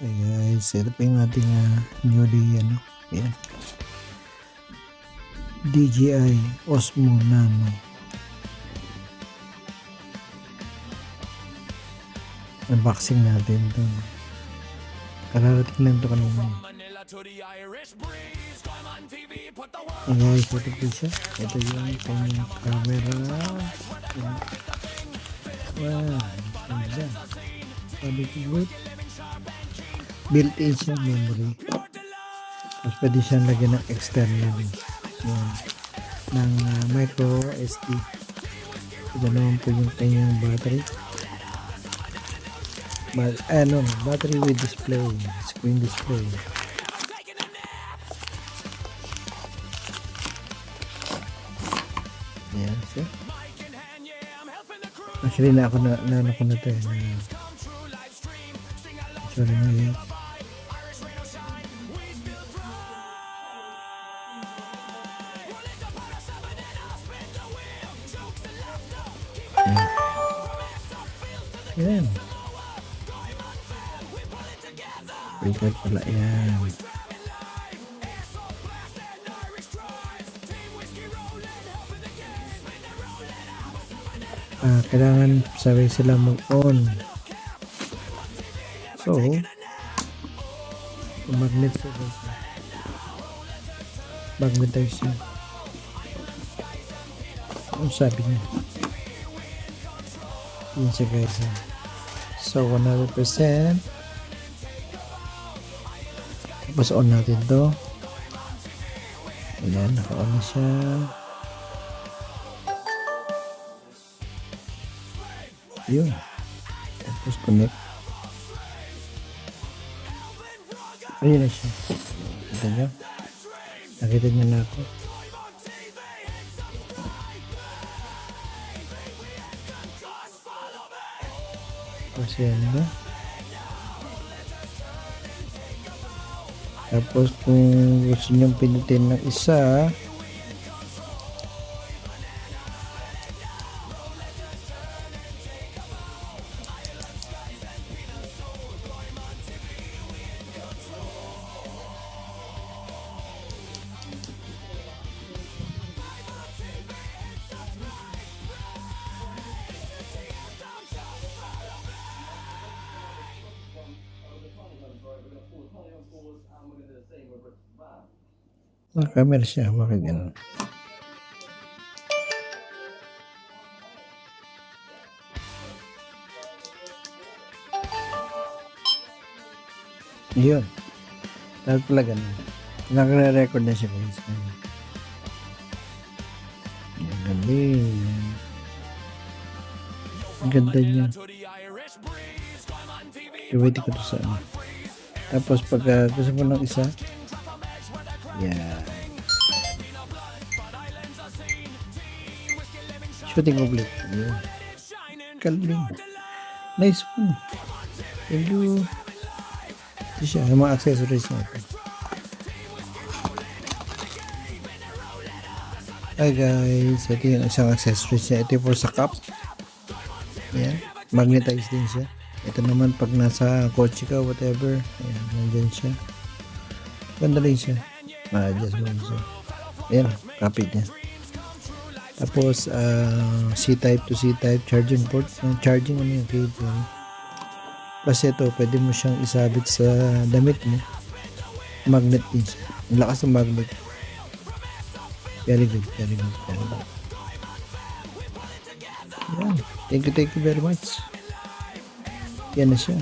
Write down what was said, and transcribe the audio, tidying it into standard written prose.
Hey guys, ito pa yung ating newly yan. DJI Osmo Nano. Unboxing natin ito. Kararating lang ito kanina. Hey guys, ito po siya. Ito yung kanyang camera. Wow, ganda. Quality good. Built-in siya memory. Tapos pwede siyang lagyan ng external. Yan. Ng micro SD. Ito naman po yung kanyang battery. Battery with display. Screen display. Yan siya. Actually na ako na ito sorry na yun. Yan. Record pala yan. Kailangan sabay sila mag-on. So, magnet siya. Magnetize siya. Ano sabi niya? Yun siya guys. So 100%. Tapos on natin to. Ayan, naka-on na siya. Yun. Tapos connect. Ayun na siya. Kita nyo? Nakita nyo na ako. Tapos yan na. Tapos kung gusto nyo pinutin ng isa, camera siya, bakit gano'n? Yun. Dahil pala gano'n. Nagre-record na siya guys. Ang galing. Ang ganda niya. Gawin ko ito sa ano. Tapos pag gusto mo ng isa, yeah. Shooting oblique. Yeah. Galing. Nice one. Thank you. Ito siya. Yung mga accessories niya ito. Hi guys. Ito yung isang accessories niya. Ito for sa cup. Ayan. Magnetized din siya. Ito naman pag nasa kotse ka, whatever. Ayan. Nandyan siya. Ganda rin siya. Ma-adjust mo rin siya. Ayan. Kapit niya. Tapos, C-type to C-type charging port. Charging ano yung cable. Plus ito, pwede mo siyang isabit sa damit mo. Magnet din siya. Ang lakas ng magnet. Very good, very good, very good. Yan. Thank you very much. Yan na siya.